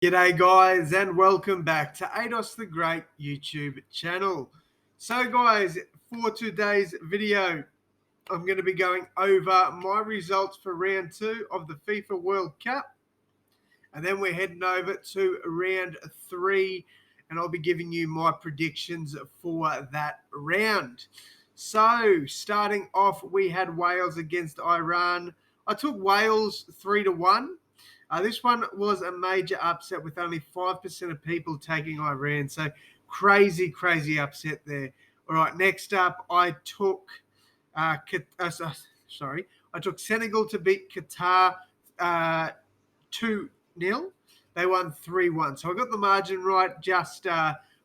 G'day guys and welcome back to AdosTheGreat YouTube channel. So guys, for today's video, I'm going to be going over my results for round 2 of the FIFA World Cup. And then we're heading over to round 3 and I'll be giving you my predictions for that round. So starting off, we had Wales against Iran. I took Wales 3-1. This one was a major upset with only 5% of people taking Iran. So crazy upset there. All right, next up, I took I took Senegal to beat Qatar 2-0. They won 3-1. So I got the margin right, just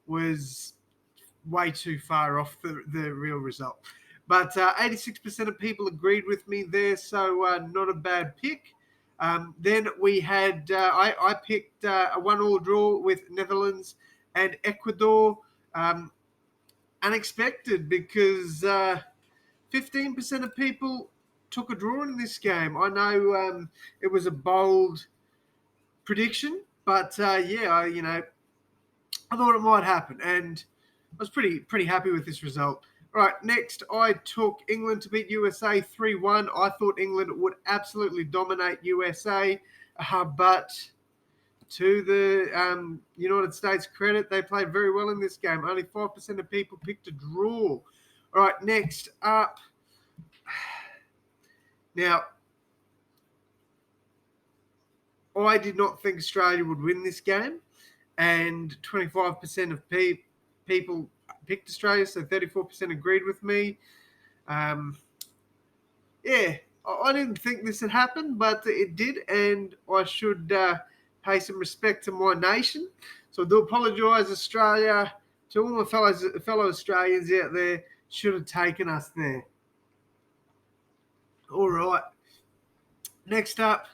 was way too far off the real result. But 86% of people agreed with me there, so not a bad pick. Then we had, I picked a 1-1 draw with Netherlands and Ecuador. Unexpected because 15% of people took a draw in this game. I know it was a bold prediction, but I thought it might happen, and I was pretty happy with this result. All right, next I took England to beat USA 3-1. I thought England would absolutely dominate USA, but to the United States' credit, they played very well in this game. Only 5% of people picked a draw. All right, next up. Now, I did not think Australia would win this game, and 25% of people picked Australia, so 34% agreed with me. Yeah, I didn't think this had happened, but it did, and I should pay some respect to my nation. So I do apologise, Australia, to all my fellow Australians out there. Should have taken us there. All right. Next up,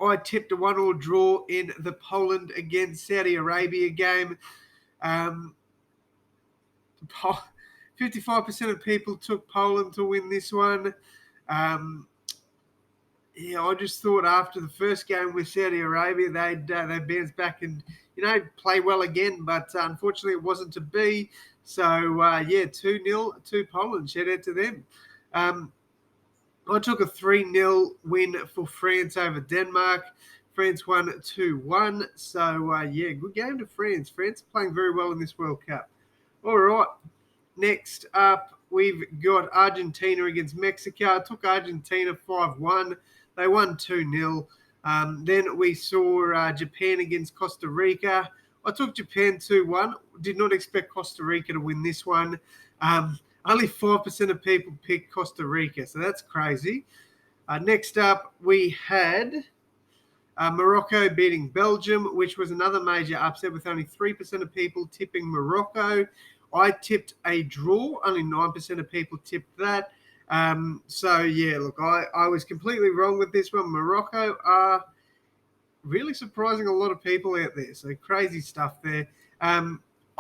I tipped a 1-1 draw in the Poland against Saudi Arabia game. 55% of people took Poland to win this one. I just thought after the first game with Saudi Arabia, they'd bounce back and play well again. But unfortunately, it wasn't to be. So 2-0 to Poland. Shout out to them. I took a 3-0 win for France over Denmark. France won 2-1. So good game to France. France are playing very well in this World Cup. All right. Next up, we've got Argentina against Mexico. I took Argentina 5-1. They won 2-0. Then we saw Japan against Costa Rica. I took Japan 2-1. Did not expect Costa Rica to win this one. Only 5% of people picked Costa Rica, so that's crazy. Next up, we had Morocco beating Belgium, which was another major upset with only 3% of people tipping Morocco. I tipped a draw. Only 9% of people tipped that. I was completely wrong with this one. Morocco are really surprising a lot of people out there. So crazy stuff there.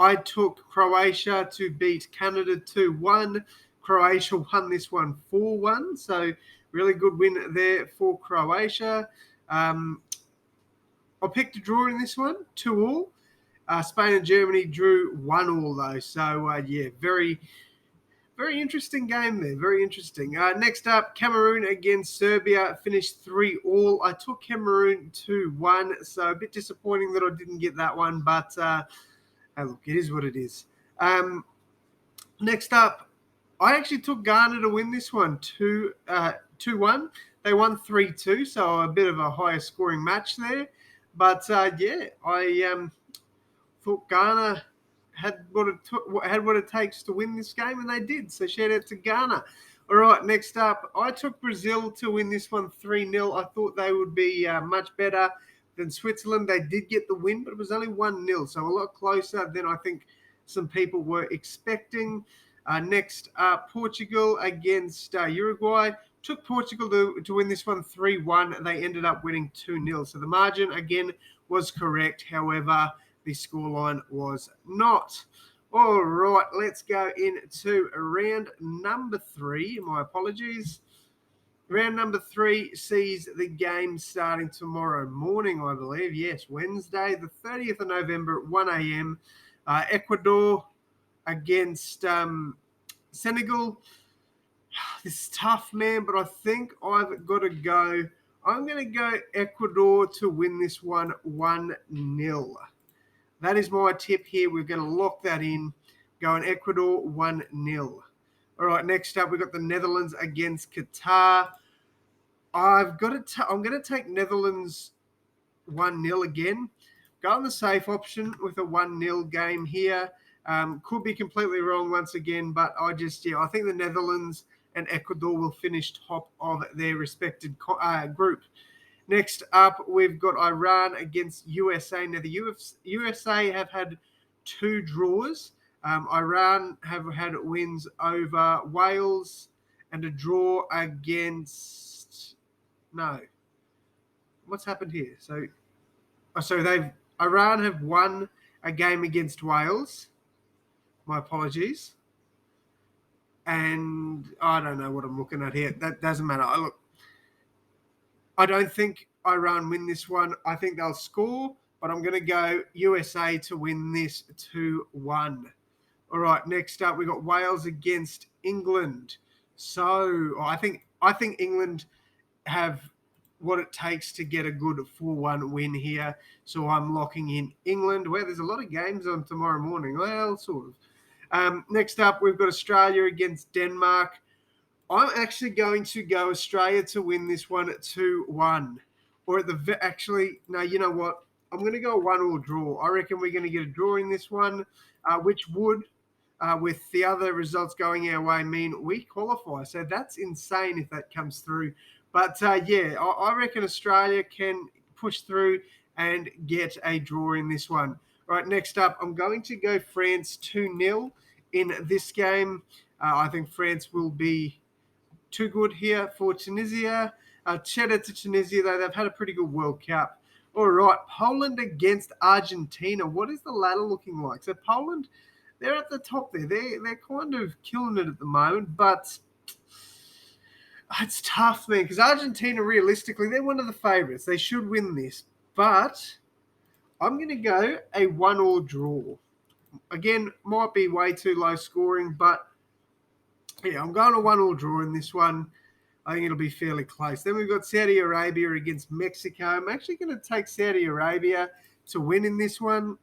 I took Croatia to beat Canada 2-1. Croatia won this one 4-1. So really good win there for Croatia. I picked a draw in this one, 2-2. Spain and Germany drew 1-1 though. So very interesting game there. Very interesting. Next up, Cameroon against Serbia finished 3-3. I took Cameroon 2-1. So a bit disappointing that I didn't get that one, but hey, look, it is what it is. Next up, I actually took Ghana to win this one 2-1. They won 3-2, so a bit of a higher scoring match there. But I thought Ghana had what it takes to win this game, and they did. So shout out to Ghana. All right, next up, I took Brazil to win this one 3-0. I thought they would be much better than Switzerland. They did get the win, but it was only 1-0, so a lot closer than I think some people were expecting. Next up, Portugal against Uruguay. Took Portugal to win this one 3-1. They ended up winning 2-0. So the margin, again, was correct. However, the scoreline was not. All right, let's go into round number 3. My apologies. Round number 3 sees the game starting tomorrow morning, I believe. Yes, Wednesday, the 30th of November at 1 a.m. Ecuador against Senegal. This is tough, man, but I think I've got to go. I'm going to go Ecuador to win this one 1-0. That is my tip here. We're going to lock that in. Going Ecuador 1-0. All right, next up, we've got the Netherlands against Qatar. I'm going to take Netherlands 1-0 again. Go on the safe option with a 1-0 game here. Could be completely wrong once again, but I think the Netherlands and Ecuador will finish top of their respected group. Next up, we've got Iran against USA. Now, the USA have had 2 draws. Iran have had wins over Wales and a draw against... No. What's happened here? So Iran have won a game against Wales. My apologies. And I don't know what I'm looking at here. That doesn't matter. I don't think Iran win this one. I think they'll score, but I'm going to go USA to win this 2-1. All right, next up, we got Wales against England. So I think England have what it takes to get a good 4-1 win here. So I'm locking in England, where there's a lot of games on tomorrow morning. Well, sort of. Next up, we've got Australia against Denmark. I'm actually going to go Australia to win this one at 2-1. Or no, you know what? I'm going to go 1-1 draw. I reckon we're going to get a draw in this one, which would, with the other results going our way, mean we qualify. So that's insane if that comes through. But I reckon Australia can push through and get a draw in this one. All right, next up, I'm going to go France 2-0 in this game. I think France will be too good here for Tunisia. Cheddar to Tunisia, though. They've had a pretty good World Cup. All right, Poland against Argentina. What is the ladder looking like? So Poland, they're at the top there. They're kind of killing it at the moment, but it's tough, man, because Argentina, realistically, they're one of the favourites. They should win this. But I'm going to go a 1-1 draw. Again, might be way too low scoring, but yeah, I'm going a 1-1 draw in this one. I think it'll be fairly close. Then we've got Saudi Arabia against Mexico. I'm actually going to take Saudi Arabia to win in this one.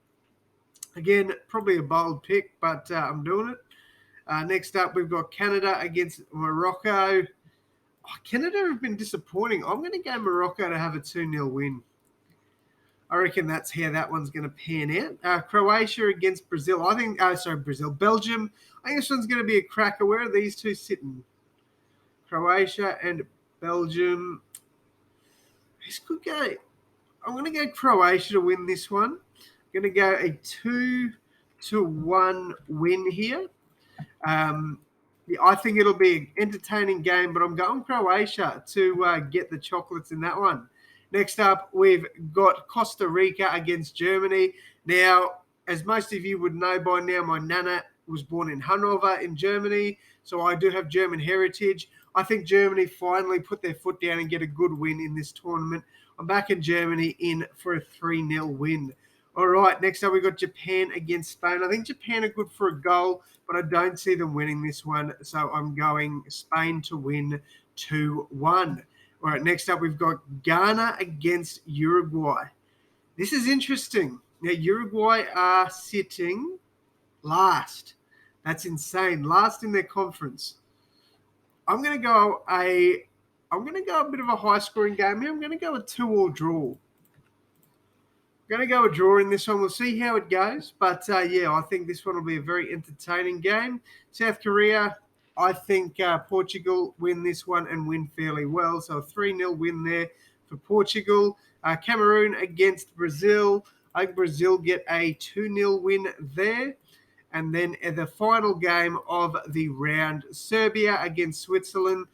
Again, probably a bold pick, but I'm doing it. Next up, we've got Canada against Morocco. Canada have been disappointing. I'm going to go Morocco to have a 2-0 win. I reckon that's how that one's going to pan out. Croatia against Brazil. Belgium. I think this one's going to be a cracker. Where are these two sitting? Croatia and Belgium. This could go. I'm going to go Croatia to win this one. I'm going to go a 2-1 win here. I think it'll be an entertaining game, but I'm going Croatia to get the chocolates in that one. Next up, we've got Costa Rica against Germany. Now, as most of you would know by now, my nana was born in Hanover in Germany, so I do have German heritage. I think Germany finally put their foot down and get a good win in this tournament. I'm back in Germany in for a 3-0 win. All right, next up we've got Japan against Spain. I think Japan are good for a goal, but I don't see them winning this one, so I'm going Spain to win 2-1. All right, next up we've got Ghana against Uruguay. This is interesting. Now, Uruguay are sitting last. That's insane. Last in their conference. I'm going to go a bit of a high-scoring game here. I'm going to go a 2-2 draw. I'm going to go a draw in this one. We'll see how it goes. But, I think this one will be a very entertaining game. South Korea, I think Portugal win this one and win fairly well. So a 3-0 win there for Portugal. Cameroon against Brazil. I think Brazil get a 2-0 win there. And then the final game of the round, Serbia against Switzerland.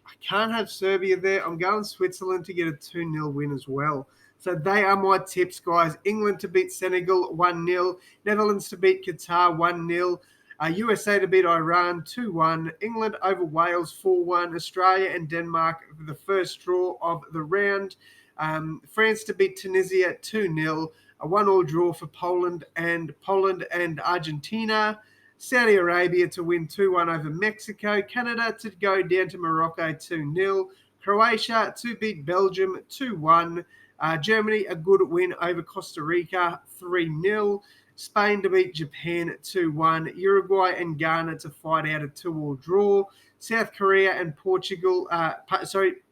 I can't have Serbia there. I'm going Switzerland to get a 2-0 win as well. So they are my tips, guys. England to beat Senegal 1-0. Netherlands to beat Qatar 1-0. USA to beat Iran 2-1. England over Wales 4-1. Australia and Denmark for the first draw of the round. France to beat Tunisia 2-0. A 1-1 draw for Poland and Argentina. Saudi Arabia to win 2-1 over Mexico. Canada to go down to Morocco 2-0. Croatia to beat Belgium 2-1. Germany, a good win over Costa Rica 3-0. Spain to beat Japan 2-1. Uruguay and Ghana to fight out a 2-2 draw. South Korea and Portugal,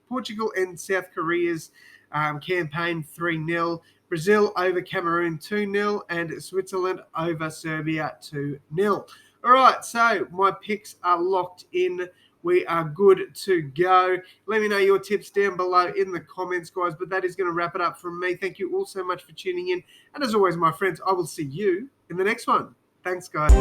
Portugal and South Korea's campaign 3-0. Brazil over Cameroon 2-0, and Switzerland over Serbia 2-0. All right, so my picks are locked in. We are good to go. Let me know your tips down below in the comments, guys. But that is going to wrap it up from me. Thank you all so much for tuning in. And as always, my friends, I will see you in the next one. Thanks, guys.